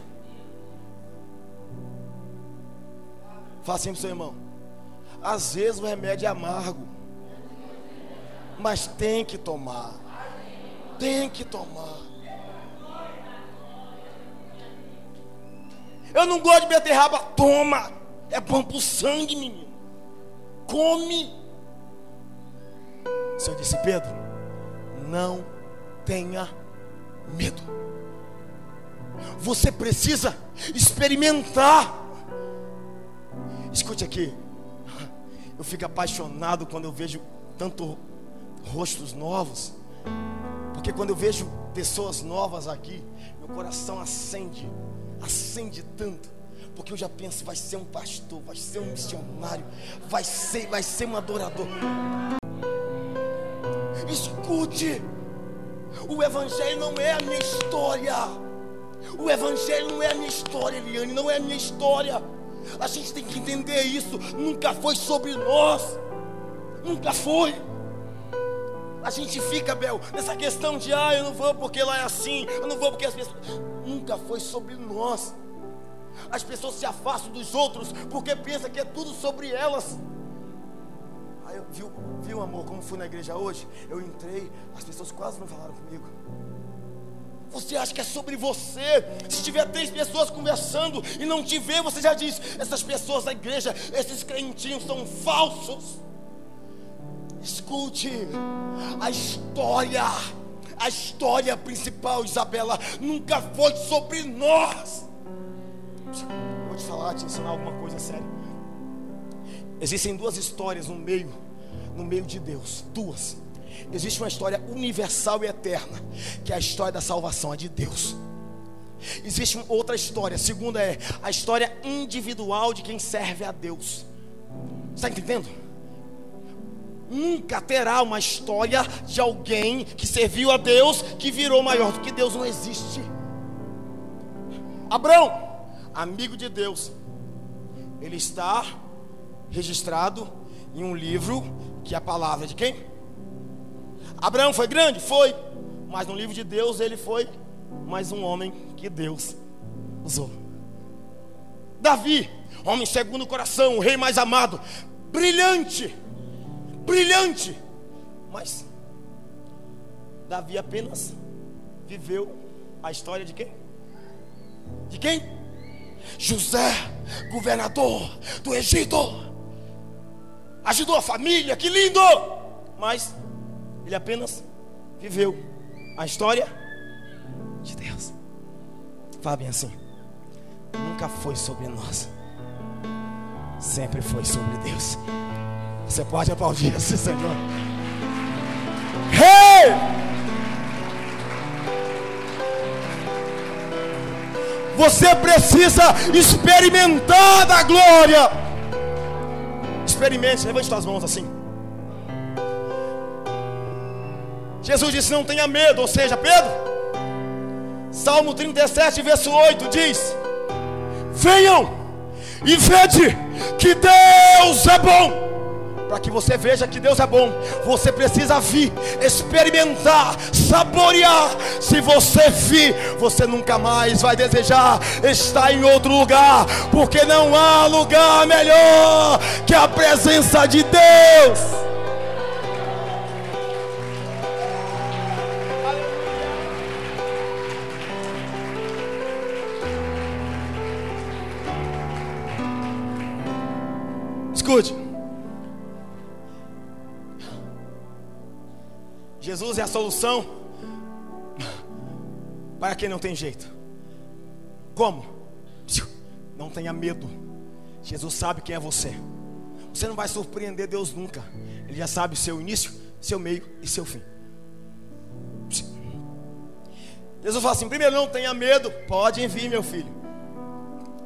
S1: Fala assim para o seu irmão: às vezes o remédio é amargo, mas tem que tomar. Tem que tomar. Eu não gosto de beterraba. Toma, é bom para o sangue, menino. Come. O Senhor disse: Pedro, não tenha medo. Você precisa experimentar. Escute aqui, eu fico apaixonado quando eu vejo tanto rostos novos, porque quando eu vejo pessoas novas aqui, meu coração acende tanto, porque eu já penso: vai ser um pastor, vai ser um missionário, vai ser um adorador. Escute, o evangelho não é a minha história. O evangelho não é a minha história, Eliane, não é a minha história. A gente tem que entender isso. Nunca foi sobre nós. Nunca foi. A gente fica, Bel, nessa questão de: eu não vou porque lá é assim, eu não vou porque as pessoas... Nunca foi sobre nós. As pessoas se afastam dos outros porque pensam que é tudo sobre elas. Aí viu, amor, como fui na igreja hoje? Eu entrei, as pessoas quase não falaram comigo. Você acha que é sobre você? Se tiver 3 pessoas conversando e não te ver, você já diz: essas pessoas da igreja, esses crentinhos são falsos. Escute, a história principal, Isabela, nunca foi sobre nós. Vou te falar, te ensinar alguma coisa séria. Existem 2 histórias no meio de Deus. 2. Existe uma história universal e eterna, que é a história da salvação, a de Deus. Existe outra história, a segunda é a história individual de quem serve a Deus. Está entendendo? Nunca terá uma história de alguém que serviu a Deus, que virou maior do que Deus. Não existe. Abraão, amigo de Deus, ele está registrado em um livro que é a palavra de quem? Abraão foi grande? Foi. Mas no livro de Deus ele foi mais um homem que Deus usou. Davi, homem segundo o coração, o rei mais amado, brilhante, mas Davi apenas viveu a história de quem? De quem? José, governador do Egito, ajudou a família, que lindo, mas ele apenas viveu a história de Deus. Fala bem assim: nunca foi sobre nós, sempre foi sobre Deus. Você pode aplaudir esse Senhor. Hey! Você precisa experimentar da glória. Experimente, levante suas mãos assim. Jesus disse: não tenha medo. Ou seja, Pedro, Salmo 37, verso 8 diz: venham e vede que Deus é bom. Para que você veja que Deus é bom, você precisa vir, experimentar, saborear. Se você vir, você nunca mais vai desejar estar em outro lugar, porque não há lugar melhor que a presença de Deus. Escute. Jesus é a solução para quem não tem jeito. Como? Não tenha medo. Jesus sabe quem é você. Você não vai surpreender Deus nunca. Ele já sabe o seu início, seu meio e seu fim. Jesus fala assim: primeiro, não tenha medo. Pode vir, meu filho.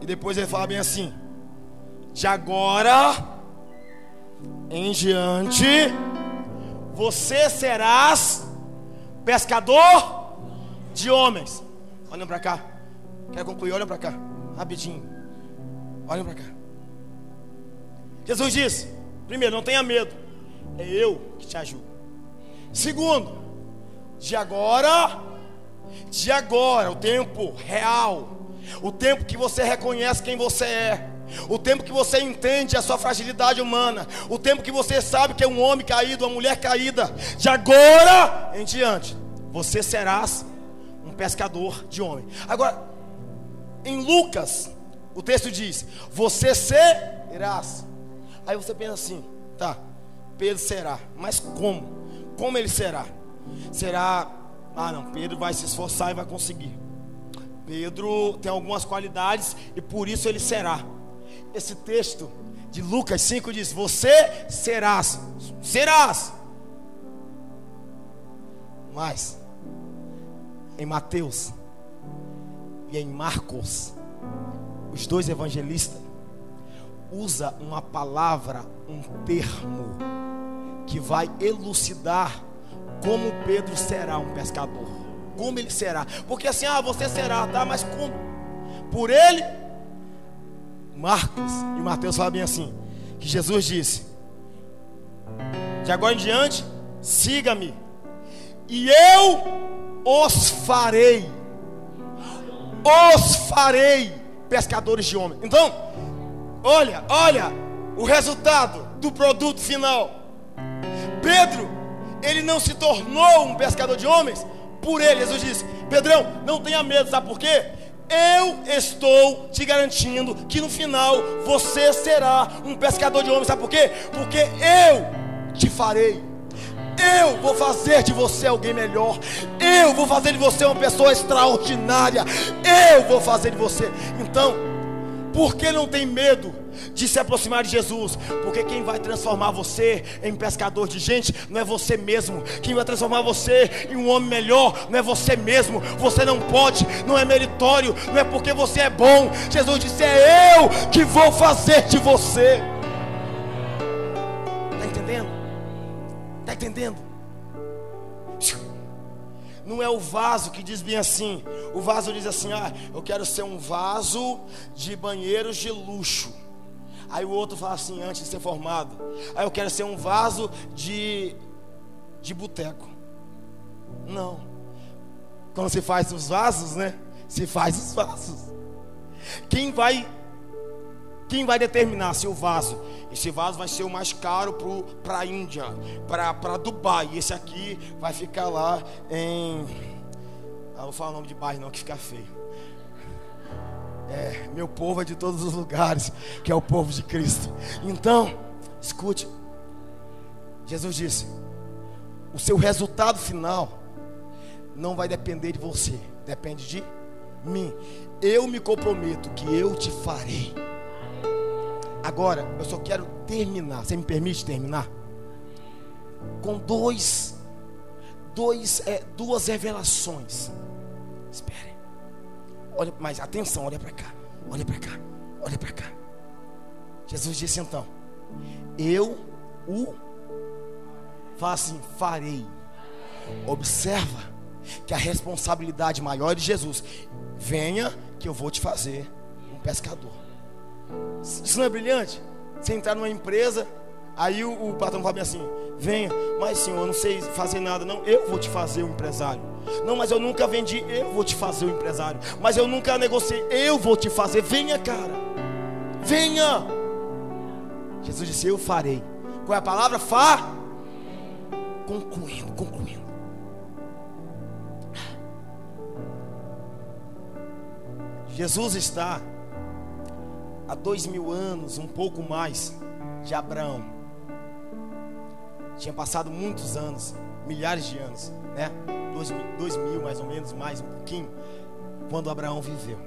S1: E depois ele fala bem assim: de agora em diante você serás pescador de homens. Olhem para cá. Quero concluir, olha para cá, rapidinho. Olhem para cá. Jesus disse: primeiro, não tenha medo. É eu que te ajudo. Segundo, de agora, o tempo real, o tempo que você reconhece quem você é, o tempo que você entende a sua fragilidade humana, o tempo que você sabe que é um homem caído, uma mulher caída, de agora em diante você serás um pescador de homem. Agora, em Lucas, o texto diz: você serás. Aí você pensa assim: tá, Pedro será, mas como? Como ele será? Será, não, Pedro vai se esforçar e vai conseguir. Pedro tem algumas qualidades e por isso ele será. Esse texto de Lucas 5 diz: você serás. Mas em Mateus e em Marcos, os dois evangelistas usam uma palavra, um termo que vai elucidar como Pedro será um pescador. Como ele será? Porque assim, você será, tá? Mas como? Por ele. Marcos e Mateus falam bem assim, que Jesus disse: de agora em diante, siga-me, e eu os farei pescadores de homens. Então, olha o resultado do produto final. Pedro, ele não se tornou um pescador de homens por ele. Jesus disse: Pedrão, não tenha medo, sabe por quê? Eu estou te garantindo que no final você será um pescador de homens. Sabe por quê? Porque eu te farei. Eu vou fazer de você alguém melhor. Eu vou fazer de você uma pessoa extraordinária. Eu vou fazer de você. Então, por que não tem medo de se aproximar de Jesus? Porque quem vai transformar você em pescador de gente não é você mesmo. Quem vai transformar você em um homem melhor não é você mesmo. Você não pode, não é meritório, não é porque você é bom. Jesus disse: é eu que vou fazer de você. Está entendendo? Está entendendo? Não é o vaso que diz bem assim. O vaso diz assim: eu quero ser um vaso de banheiros de luxo. Aí o outro fala assim, antes de ser formado: eu quero ser um vaso de boteco. Não. Quando se faz os vasos, né? Se faz os vasos. Quem vai determinar se esse vaso vai ser o mais caro para a Índia, para Dubai, e esse aqui vai ficar lá em... não vou falar o nome de bairro não, que fica feio. Meu povo é de todos os lugares, que é o povo de Cristo. Então, escute. Jesus disse: o seu resultado final não vai depender de você, depende de mim. Eu me comprometo que eu te farei. Agora, eu só quero terminar. Você me permite terminar? Com duas revelações. Espere. Olha, mas atenção, olha para cá. Olha para cá. Olha para cá. Jesus disse então: eu o fala assim, farei. Observa que a responsabilidade maior é de Jesus. Venha que eu vou te fazer um pescador. Isso não é brilhante? Você entrar numa empresa, aí o patrão fala assim: venha, mas senhor, eu não sei fazer nada. Não, eu vou te fazer um empresário. Não, mas eu nunca vendi. Eu vou te fazer um empresário. Mas eu nunca negociei. Eu vou te fazer. Venha, cara, venha. Jesus disse: eu farei. Qual é a palavra? Concluindo. Jesus está há 2000 anos, um pouco mais, de Abraão. Tinha passado muitos anos, milhares de anos, né? 2000 mais ou menos, mais um pouquinho, quando Abraão viveu.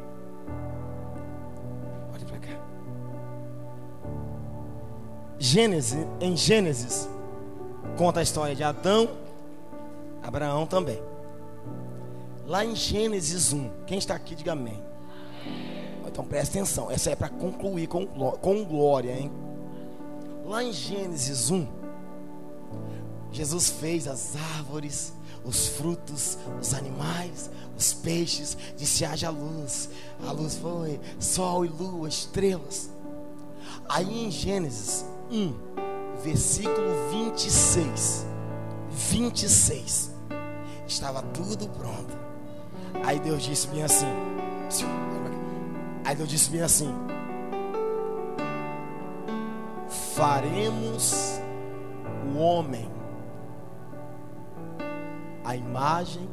S1: Olha para cá. Em Gênesis conta a história de Adão, Abraão também. Lá em Gênesis 1, quem está aqui diga amém. Então presta atenção, essa é para concluir com glória, hein? Lá em Gênesis 1, Jesus fez as árvores, os frutos, os animais, os peixes, disse: haja luz. A luz foi sol e lua, estrelas. Aí em Gênesis 1, versículo 26, estava tudo pronto. Aí Deus disse bem assim: faremos o homem à imagem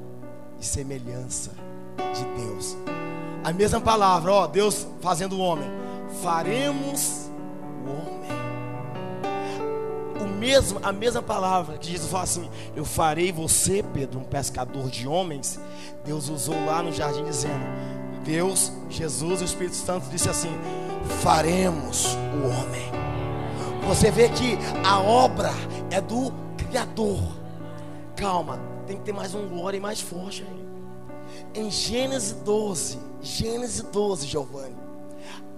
S1: e semelhança de Deus. A mesma palavra, ó, Deus fazendo o homem. Faremos o homem. A mesma palavra que Jesus fala assim: eu farei você, Pedro, um pescador de homens. Deus usou lá no jardim dizendo: Deus, Jesus e o Espírito Santo disse assim: faremos o homem. Você vê que a obra é do Criador. Calma, tem que ter mais um glória mais forte aí. Em Gênesis 12, Giovanni,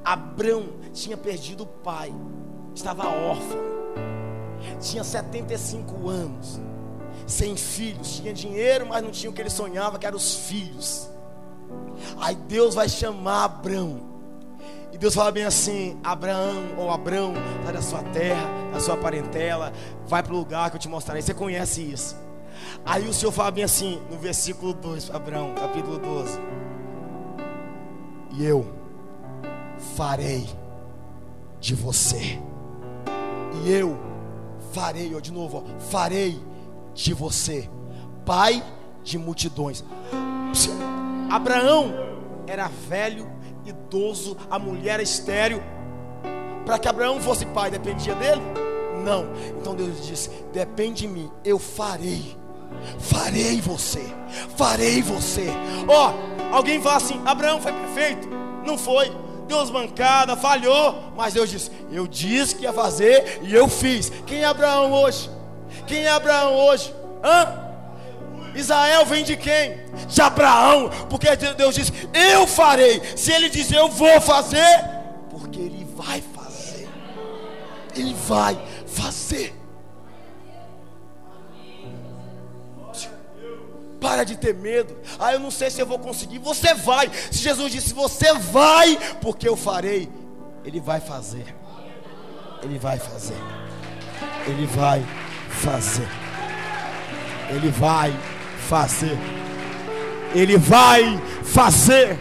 S1: Abrão tinha perdido o pai, estava órfão, tinha 75 anos, sem filhos, tinha dinheiro, mas não tinha o que ele sonhava, que eram os filhos. Aí Deus vai chamar Abrão, e Deus fala bem assim: Abrão, sai da sua terra, da sua parentela, vai para o lugar que eu te mostrarei. Você conhece isso? Aí o Senhor fala bem assim, no versículo 2, Abrão, capítulo 12: e eu farei de você, e eu farei, ó, de novo, ó, farei de você pai de multidões. Abraão era velho, idoso, a mulher era estéril. Para que Abraão fosse pai, dependia dele? Não. Então Deus disse: depende de mim, eu farei você. Ó, alguém fala assim: Abraão foi perfeito? Não foi. Deus bancada, falhou. Mas Deus disse: eu disse que ia fazer e eu fiz. Quem é Abraão hoje? Israel vem de quem? De Abraão. Porque Deus disse: eu farei. Se ele diz eu vou fazer, porque ele vai fazer. Ele vai fazer. Para de ter medo. Eu não sei se eu vou conseguir. Você vai. Se Jesus disse você vai, porque eu farei, ele vai fazer. Ele vai fazer. Ele vai fazer. Ele vai fazer. Ele vai fazer.